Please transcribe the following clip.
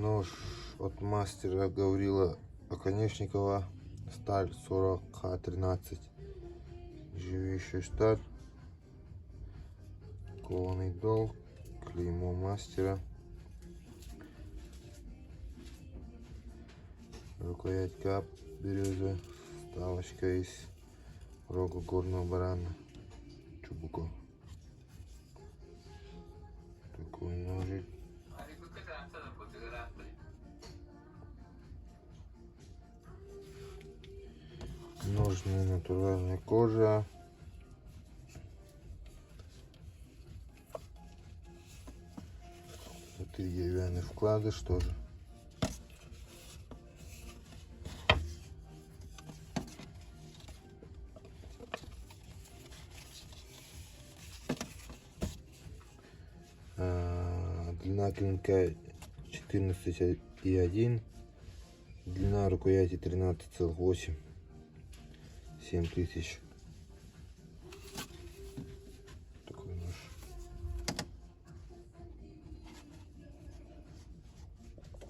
Нож от мастера Гаврила Оконечникова. Сталь 40К13. Живейшая сталь. Кованый дол. Клеймо мастера. Рукоять кап береза. Вставочка из рога горного барана. Чубуко. Такой ножик. Ножная натуральная кожа. Внутри деревянный вкладыш тоже. Длина клинка 14,1. Длина рукояти 13,8. 7000.